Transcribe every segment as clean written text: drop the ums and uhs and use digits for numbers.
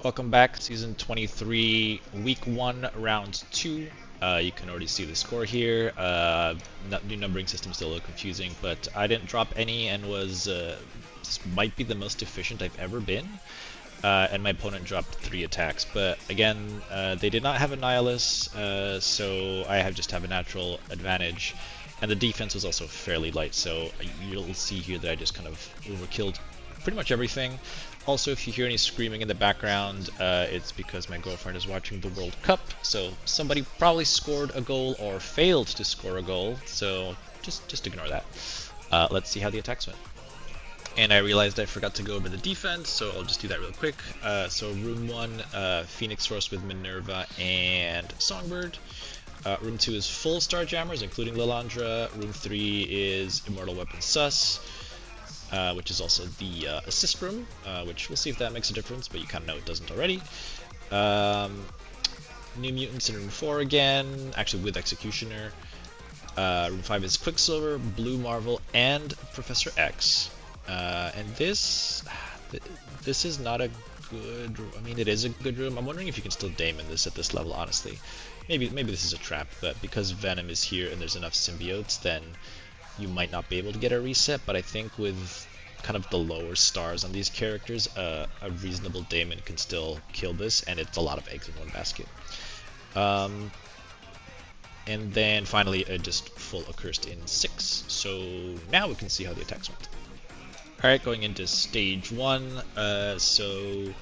Welcome back, Season 23, Week 1, Round 2. You can already see the score here. New numbering system still a little confusing, but I didn't drop any and this might be the most efficient I've ever been. And my opponent dropped 3 attacks, but again, they did not have a Nihilus, so just have a natural advantage. And the defense was also fairly light, so you'll see here that I just kind of overkilled pretty much everything. Also, if you hear any screaming in the background, it's because my girlfriend is watching the World Cup, so somebody probably scored a goal or failed to score a goal, so just ignore that. Let's see how the attacks went. And I realized I forgot to go over the defense, so I'll just do that real quick. So Room 1, Phoenix Force with Minerva and Songbird. Room 2 is full Starjammers, including Lilandra. Room 3 is Immortal Weapon Sus, which is also the assist room, which we'll see if that makes a difference, but you kind of know it doesn't already. New Mutants in Room 4 again, actually with Executioner. Room 5 is Quicksilver, Blue Marvel, and Professor X. And this is not a good. I mean, it is a good room. I'm wondering if you can still Daemon this at this level. Honestly, maybe this is a trap, but because Venom is here and there's enough symbiotes, then you might not be able to get a reset. But I think with kind of the lower stars on these characters, a reasonable Daemon can still kill this, and it's a lot of eggs in one basket. And then finally, just full accursed in 6. So now we can see how the attacks went. Alright, going into stage 1, so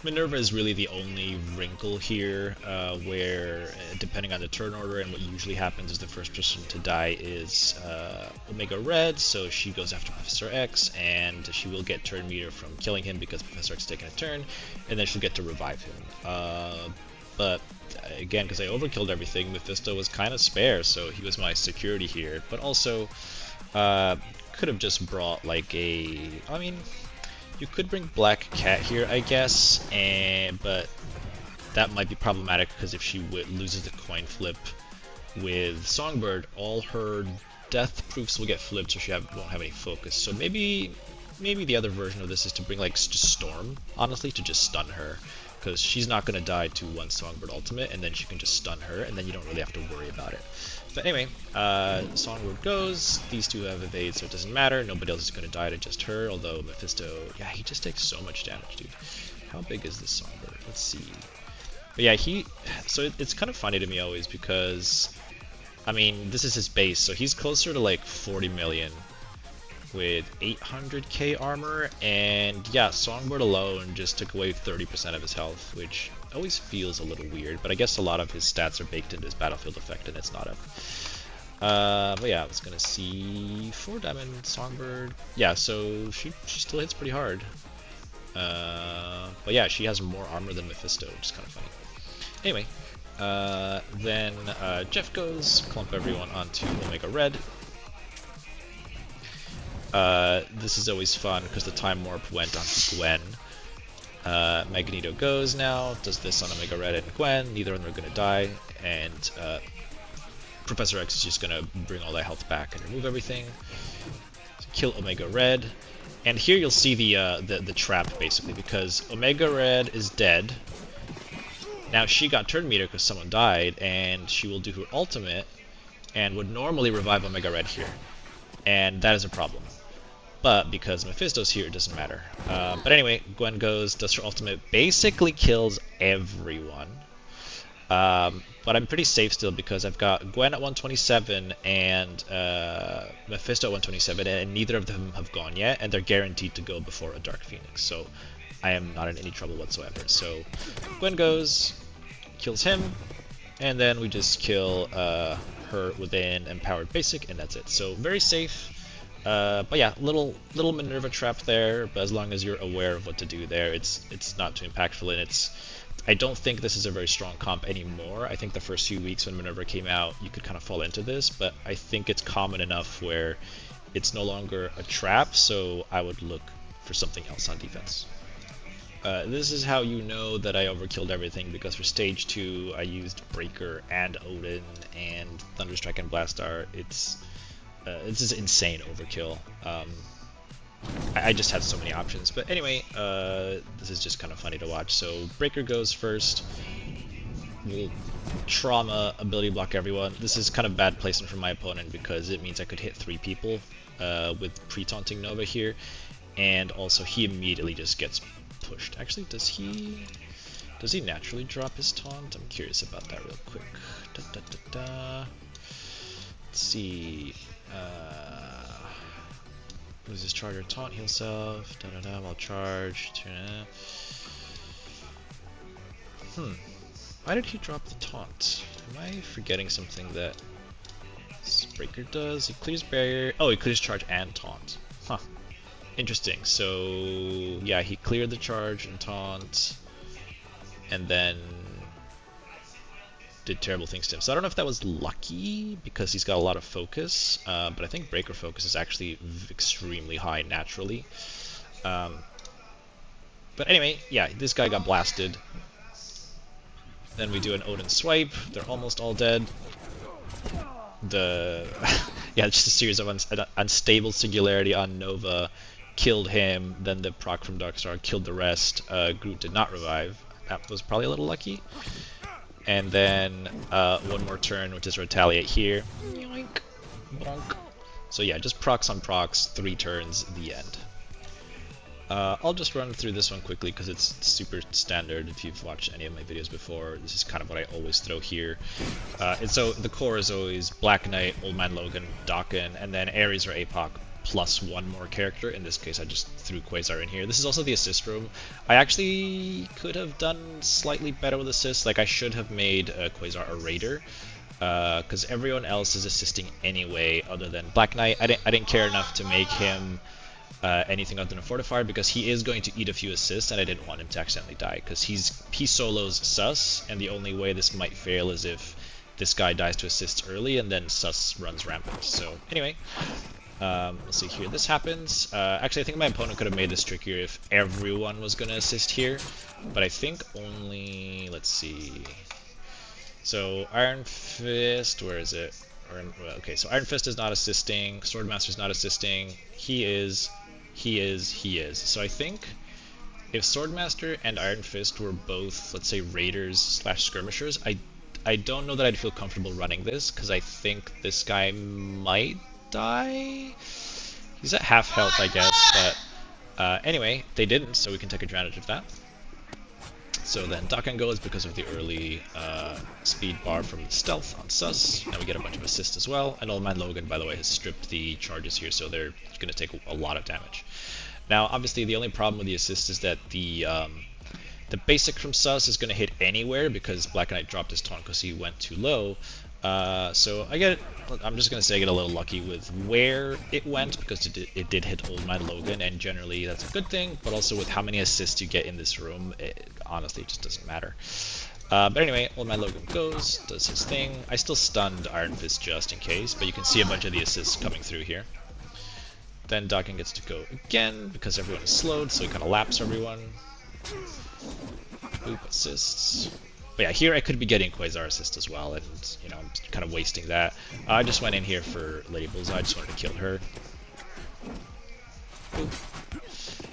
Minerva is really the only wrinkle here, where depending on the turn order, and what usually happens is the first person to die is Omega Red, so she goes after Professor X, and she will get turn meter from killing him because Professor X is taking a turn, and then she'll get to revive him. But again, because I overkilled everything, Mephisto was kind of spare, so he was my security here, but also could have just brought like a. I mean, you could bring Black Cat here, I guess, but that might be problematic because if she loses the coin flip with Songbird, all her death proofs will get flipped, so she won't have any focus. So maybe the other version of this is to bring like just Storm, honestly, to just stun her, because she's not going to die to one Songbird ultimate, and then she can just stun her, and then you don't really have to worry about it. But anyway, Songbird goes, these two have evade, so it doesn't matter, nobody else is going to die to just her, although Mephisto, yeah, he just takes so much damage, dude. How big is this Songbird? Let's see. But yeah, so it's kind of funny to me always, because, I mean, this is his base, so he's closer to like 40 million with 800k armor, and yeah, Songbird alone just took away 30% of his health, which always feels a little weird, but I guess a lot of his stats are baked into his battlefield effect, and it's not up. But yeah, I was gonna see 4 Diamond Songbird. Yeah, so she still hits pretty hard. But yeah, she has more armor than Mephisto, which is kind of funny. Anyway, then Jeff goes, clump everyone onto Omega Red. This is always fun because the Time Warp went onto Gwen. Magneto goes now, does this on Omega Red and Gwen, neither of them are going to die, and Professor X is just going to bring all that health back and remove everything. Kill Omega Red, and here you'll see the trap basically, because Omega Red is dead. Now she got turn meter because someone died, and she will do her ultimate, and would normally revive Omega Red here, and that is a problem. But because Mephisto's here, it doesn't matter. But anyway, Gwen goes, does her ultimate, basically kills everyone. But I'm pretty safe still because I've got Gwen at 127 and Mephisto at 127, and neither of them have gone yet, and they're guaranteed to go before a Dark Phoenix. So I am not in any trouble whatsoever. So Gwen goes, kills him, and then we just kill her within Empowered Basic, and that's it. So very safe. But yeah, little Minerva trap there, but as long as you're aware of what to do there, it's not too impactful, and I don't think this is a very strong comp anymore. I think the first few weeks when Minerva came out, you could kind of fall into this, but I think it's common enough where it's no longer a trap, so I would look for something else on defense. This is how you know that I overkilled everything, because for stage 2 I used Breaker and Odin and Thunderstrike and Blastar. This is insane overkill. I just had so many options. But anyway, this is just kind of funny to watch. So Breaker goes first. Will trauma ability block everyone. This is kind of bad placement from my opponent because it means I could hit 3 people with pre-taunting Nova here, and also he immediately just gets pushed. Actually, does he naturally drop his taunt? I'm curious about that real quick. Let's see. Loses charge or taunt, heal self. While charged. Why did he drop the taunt? Am I forgetting something that Breaker does? He clears barrier. Oh, he clears charge and taunt. Huh. Interesting. So yeah, he cleared the charge and taunt, and then did terrible things to him. So I don't know if that was lucky because he's got a lot of focus, but I think Breaker focus is actually extremely high naturally. But anyway, yeah, this guy got blasted. Then we do an Odin swipe. They're almost all dead. Yeah, just a series of unstable singularity on Nova killed him. Then the proc from Darkstar killed the rest. Groot did not revive. That was probably a little lucky. And then one more turn, which is retaliate here. Yoink, bonk. So yeah, just procs on procs, 3 turns, the end. I'll just run through this one quickly because it's super standard. If you've watched any of my videos before, this is kind of what I always throw here. And so the core is always Black Knight, Old Man Logan, Dakin, and then Ares or APOC plus 1 more character. In this case, I just threw Quasar in here. This is also the assist room. I actually could have done slightly better with assists. Like, I should have made Quasar a Raider, because everyone else is assisting anyway other than Black Knight. I didn't care enough to make him anything other than a fortifier because he is going to eat a few assists, and I didn't want him to accidentally die because he solos Sus, and the only way this might fail is if this guy dies to assists early and then Sus runs rampant. So anyway, let's see here. This happens. Actually, I think my opponent could have made this trickier if everyone was going to assist here, but I think only, let's see. So Iron Fist, where is it? Okay, so Iron Fist is not assisting, Swordmaster is not assisting, he is. So I think if Swordmaster and Iron Fist were both, let's say, Raiders / Skirmishers, I don't know that I'd feel comfortable running this, because I think this guy might die. He's at half health, I guess, but anyway, they didn't, so we can take advantage of that. So then Dakin goes because of the early speed bar from the stealth on Sus. Now we get a bunch of assists as well. And Old Man Logan, by the way, has stripped the charges here, so they're going to take a lot of damage. Now, obviously, the only problem with the assist is that the basic from Sus is going to hit anywhere because Black Knight dropped his taunt because he went too low. So I'm just going to say I get a little lucky with where it went because it did hit Old Man Logan, and generally that's a good thing, but also with how many assists you get in this room, it honestly just doesn't matter. But anyway, Old Man Logan goes, does his thing. I still stunned Iron Fist just in case, but you can see a bunch of the assists coming through here. Then Dakin gets to go again because everyone is slowed, so he kind of laps everyone. Boop, assists. But yeah, here I could be getting Quasar assist as well, and you know, I'm kind of wasting that. I just went in here for Lady Bullseye. I just wanted to kill her. Boop.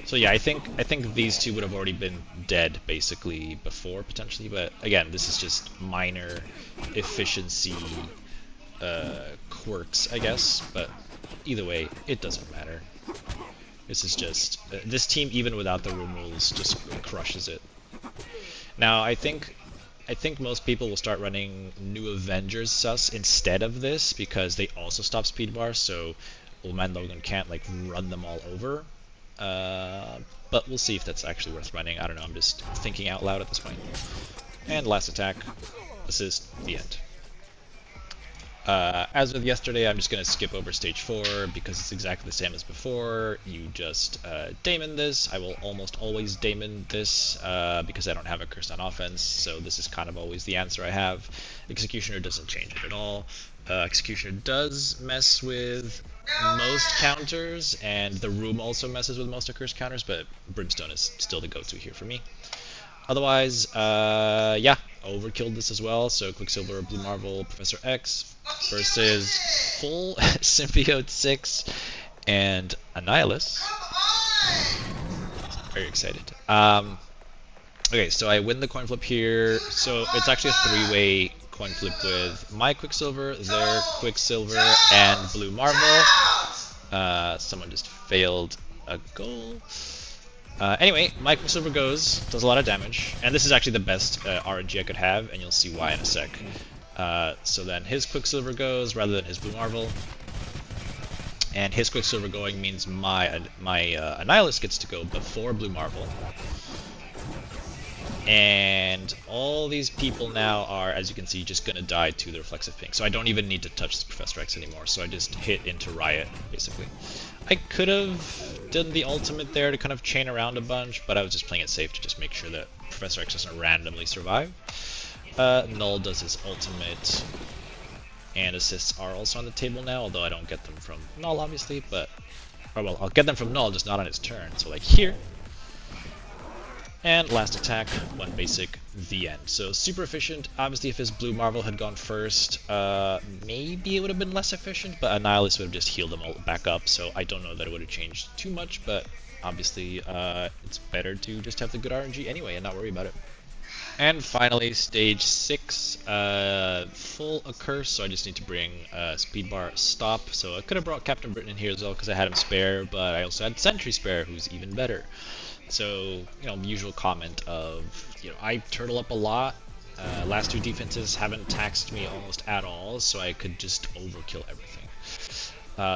So yeah, I think these two would have already been dead basically before potentially, but again, this is just minor efficiency quirks, I guess. But either way, it doesn't matter. This is just this team, even without the room rules, just crushes it. Now I think most people will start running New Avengers Sus instead of this because they also stop speed bar, so Old Man Logan can't like run them all over. But we'll see if that's actually worth running. I don't know, I'm just thinking out loud at this point. And last attack, assist, the end. As with yesterday, I'm just going to skip over stage 4 because it's exactly the same as before. You just daemon this. I will almost always daemon this because I don't have a curse on offense, so this is kind of always the answer I have. Executioner doesn't change it at all. Executioner does mess with most counters, and the room also messes with most of curse counters, but Brimstone is still the go-to here for me. Otherwise, yeah, overkilled this as well. So Quicksilver, Blue Marvel, Professor X versus full Symbiote 6 and Annihilus. Very excited. Okay, so I win the coin flip here. So it's actually a three-way coin flip with my Quicksilver, their Quicksilver, and Blue Marvel. Someone just failed a goal. Anyway, my Quicksilver goes, does a lot of damage, and this is actually the best RNG I could have, and you'll see why in a sec. So then his Quicksilver goes rather than his Blue Marvel, and his Quicksilver going means my Annihilus gets to go before Blue Marvel. And all these people now are, as you can see, just gonna die to the Reflexive Ping. So I don't even need to touch the Professor X anymore, so I just hit into Riot, basically. I could have done the ultimate there to kind of chain around a bunch, but I was just playing it safe to just make sure that Professor X doesn't randomly survive. Null does his ultimate, and assists are also on the table now, although I don't get them from Null, obviously, but... Or well, I'll get them from Null, just not on his turn. So like here, and last attack, one basic, the end. So super efficient. Obviously if his Blue Marvel had gone first, maybe it would have been less efficient, but Annihilus would have just healed them all back up, so I don't know that it would have changed too much, but obviously it's better to just have the good RNG anyway and not worry about it. And finally, stage 6, full a curse, so I just need to bring speed bar stop. So I could have brought Captain Britain in here as well because I had him spare, but I also had Sentry spare, who's even better. So, you know, usual comment of, you know, I turtle up a lot. Last two defenses haven't taxed me almost at all, so I could just overkill everything.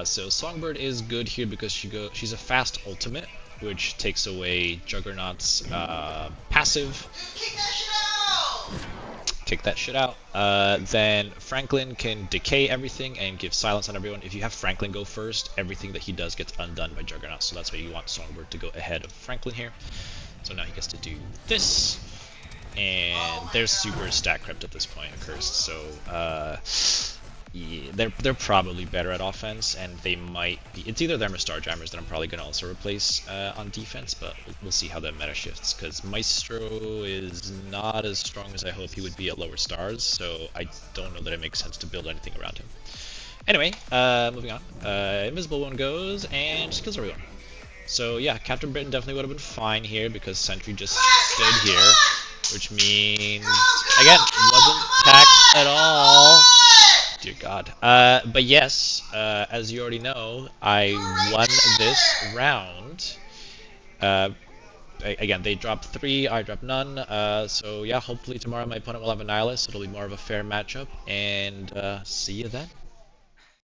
So Songbird is good here because she's a fast ultimate, which takes away Juggernaut's passive. Kick that shit out. Then Franklin can decay everything and give silence on everyone. If you have Franklin go first, everything that he does gets undone by Juggernaut, so that's why you want Songbird to go ahead of Franklin here. So now he gets to do this, and they're super stack crept at this point, Accursed, so yeah, they're probably better at offense, and they might be. It's either them or Starjammers that I'm probably going to also replace on defense, but we'll see how the meta shifts, because Maestro is not as strong as I hope he would be at lower stars, so I don't know that it makes sense to build anything around him. Anyway, moving on. Invisible One goes and just kills everyone. So yeah, Captain Britain definitely would have been fine here because Sentry just stood here, which means, again, wasn't taxed at all. Dear God. But yes, as you already know, I won this round. Again, they dropped 3, I dropped none. So yeah, hopefully tomorrow my opponent will have Annihilus. It'll be more of a fair matchup, and see you then.